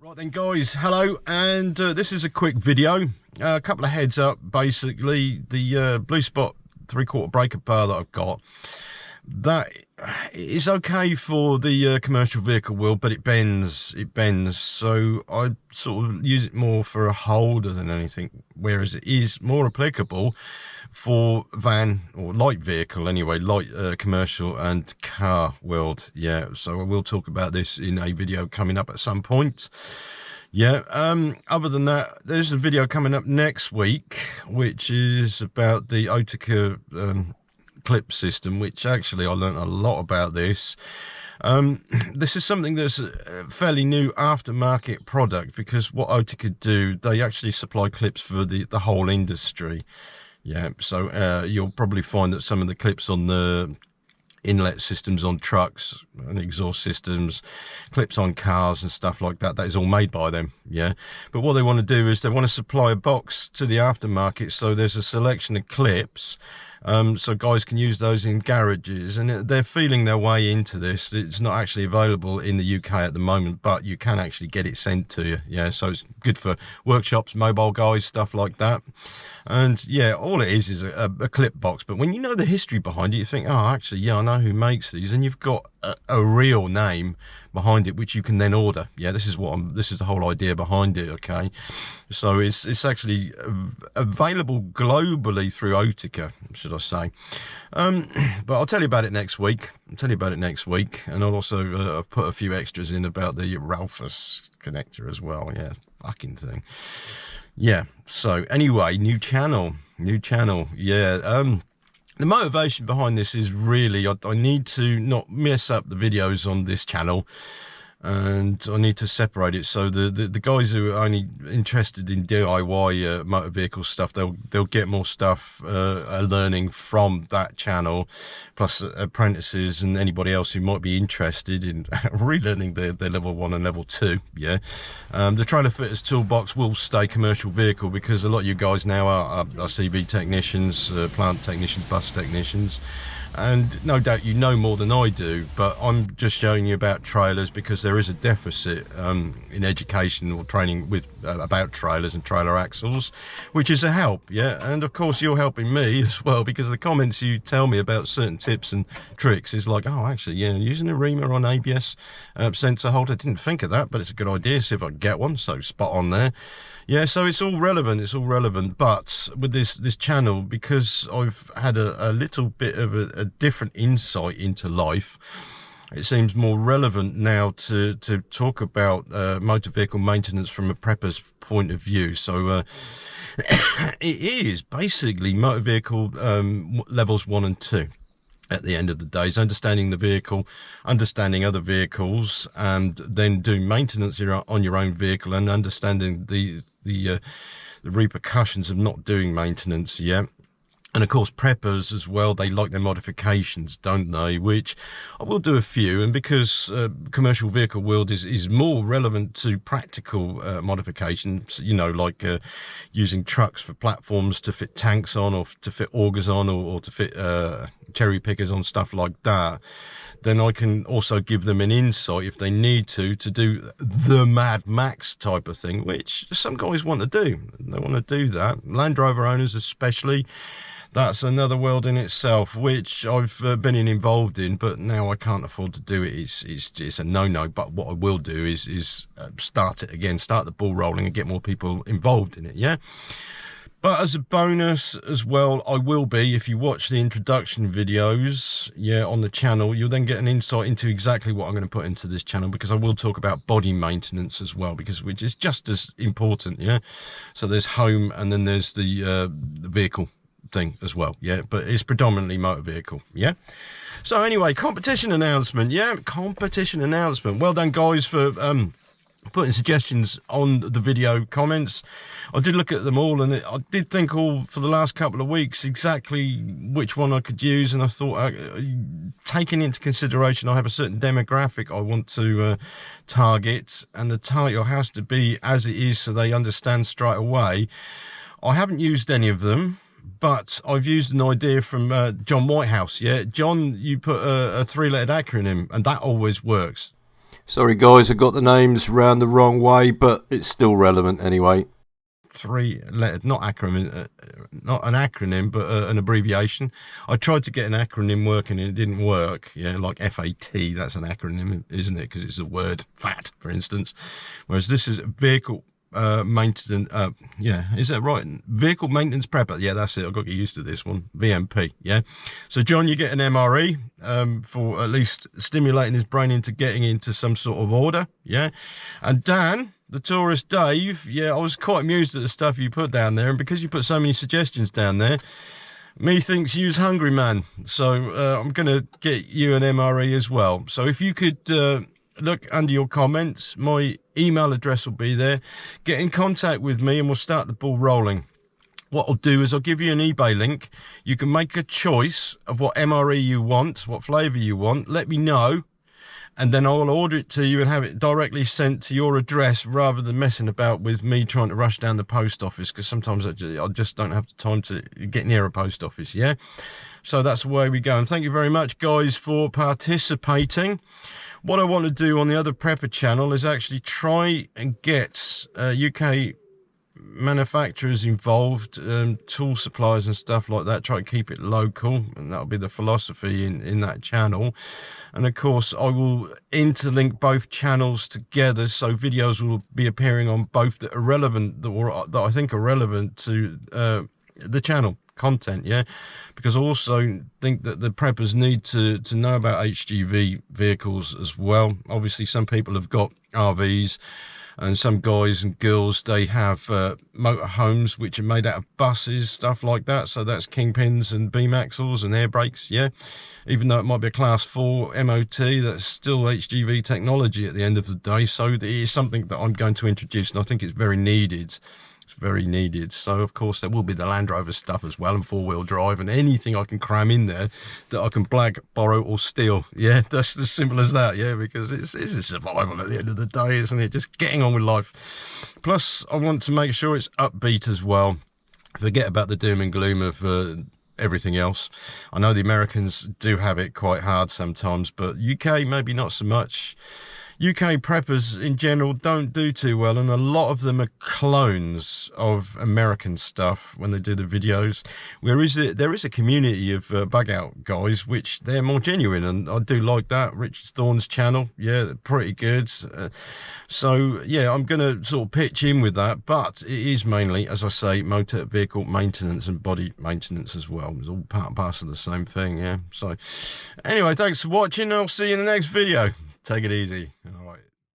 Right then guys, hello, and this is a quick video. A couple of heads up. Basically, the Blue Spot 3/4 breaker bar that I've got, that is okay for the commercial vehicle wheel, but it bends, so I sort of use it more for a holder than anything, whereas it is more applicable for van or light vehicle anyway, light commercial and car world. Yeah, so I will talk about this in a video coming up at some point. Yeah, other than that, there's a video coming up next week which is about the Otica clip system, which actually I learned a lot about this. This is something that's a fairly new aftermarket product, because what Otica do, they actually supply clips for the whole industry. Yeah, so you'll probably find that some of the clips on the inlet systems on trucks and exhaust systems, clips on cars and stuff like that, that is all made by them. Yeah, but what they want to do is they want to supply a box to the aftermarket, so there's a selection of clips, so guys can use those in garages, and they're feeling their way into this. It's not actually available in the UK at the moment, but you can actually get it sent to you. Yeah, so it's good for workshops, mobile guys, stuff like that. And yeah, all it is a clip box, but when you know the history behind it, you think, oh, actually, yeah, I know who makes these, and you've got a real name behind it, which you can then order. Yeah, this is the whole idea behind it. Okay, so it's actually available globally through Otica, should I say. But I'll tell you about it next week. And I'll also put a few extras in about the Raufoss connector as well. Yeah, fucking thing. Yeah, so anyway, new channel. Yeah, the motivation behind this is really I need to not mess up the videos on this channel, and I need to separate it, so the guys who are only interested in DIY motor vehicle stuff, they'll get more stuff learning from that channel, plus apprentices and anybody else who might be interested in relearning their level 1 and level 2. Yeah, the trailer fitters toolbox will stay commercial vehicle, because a lot of you guys now are CV technicians, plant technicians, bus technicians, and no doubt you know more than I do, but I'm just showing you about trailers because there is a deficit in education or training with about trailers and trailer axles, which is a help. Yeah, and of course you're helping me as well, because the comments you tell me about certain tips and tricks is like, oh, actually, yeah, using a reamer on ABS sensor holder, didn't think of that, but it's a good idea, see if I can get one. So spot on there. Yeah, so it's all relevant, but with this channel, because I've had a little bit of a different insight into life, it seems more relevant now to talk about motor vehicle maintenance from a prepper's point of view. So it is basically motor vehicle levels 1 and 2. At the end of the day, is understanding the vehicle, understanding other vehicles, and then doing maintenance on your own vehicle, and understanding the repercussions of not doing maintenance. Yeah. And of course, preppers as well, they like their modifications, don't they? Which I will do a few, and because commercial vehicle world is more relevant to practical modifications, you know, like using trucks for platforms to fit tanks on, or to fit augers on, or to fit cherry pickers on, stuff like that, then I can also give them an insight if they need to do the Mad Max type of thing, which some guys want to do. They want to do that. Land Rover owners especially. That's another world in itself, which I've been involved in, but now I can't afford to do it. It's a no-no. But what I will do is start it again, start the ball rolling, and get more people involved in it. Yeah. But as a bonus as well, I will be, if you watch the introduction videos, yeah, on the channel, you'll then get an insight into exactly what I'm going to put into this channel, because I will talk about body maintenance as well, which is just as important. Yeah. So there's home, and then there's the vehicle thing as well. Yeah, but it's predominantly motor vehicle. Yeah. So anyway, competition announcement. Yeah, competition announcement. Well done, guys, for putting suggestions on the video comments. I did look at them all, and I did think all for the last couple of weeks exactly which one I could use, and I thought, taking into consideration I have a certain demographic I want to target, and the title has to be as it is so they understand straight away. I haven't used any of them, but I've used an idea from John Whitehouse. Yeah, John, you put a 3-lettered acronym, and that always works. Sorry guys, I got the names round the wrong way, but it's still relevant anyway. 3 letters, not acronym, not an acronym, but an abbreviation. I tried to get an acronym working and it didn't work. Yeah, like FAT, that's an acronym, isn't it? Because it's a word, fat, for instance. Whereas this is vehicle maintenance. Yeah, is that right? Vehicle maintenance prepper. Yeah, that's it. I've got to get used to this one. VMP. Yeah. So John, you get an MRE for at least stimulating his brain into getting into some sort of order. Yeah. And Dan, the tourist Dave, yeah, I was quite amused at the stuff you put down there, and because you put so many suggestions down there, me thinks you's hungry man. So I'm going to get you an MRE as well. So if you could look under your comments, my email address will be there. Get in contact with me and we'll start the ball rolling. What I'll do is I'll give you an eBay link. You can make a choice of what MRE you want, what flavour you want. Let me know, and then I will order it to you and have it directly sent to your address rather than messing about with me trying to rush down the post office, because sometimes I just don't have the time to get near a post office, yeah? So that's the way we go. And thank you very much, guys, for participating. What I want to do on the other prepper channel is actually try and get UK manufacturers involved, tool suppliers and stuff like that. Try to keep it local, and that'll be the philosophy in that channel. And of course I will interlink both channels together, so videos will be appearing on both that are relevant, that I think are relevant to the channel content, yeah, because I also think that the preppers need to know about HGV vehicles as well. Obviously some people have got RVs, and some guys and girls, they have motorhomes which are made out of buses, stuff like that. So that's kingpins and beam axles and air brakes, yeah. Even though it might be a class 4 MOT, that's still HGV technology at the end of the day. So it is something that I'm going to introduce, and I think it's very needed. It's very needed. So of course there will be the Land Rover stuff as well, and 4-wheel drive, and anything I can cram in there that I can blag, borrow or steal. Yeah, that's as simple as that. Yeah, because it's a survival at the end of the day, isn't it? Just getting on with life. Plus I want to make sure it's upbeat as well. Forget about the doom and gloom of everything else. I know the Americans do have it quite hard sometimes, but UK maybe not so much. UK preppers in general don't do too well, and a lot of them are clones of American stuff when they do the videos. Whereas there is a community of bug out guys which they're more genuine, and I do like that. Richard Thorne's channel, yeah, pretty good. So yeah, I'm going to sort of pitch in with that, but it is mainly, as I say, motor vehicle maintenance and body maintenance as well. It's all part and parcel of the same thing, yeah. So anyway, thanks for watching. I'll see you in the next video. Take it easy. All right.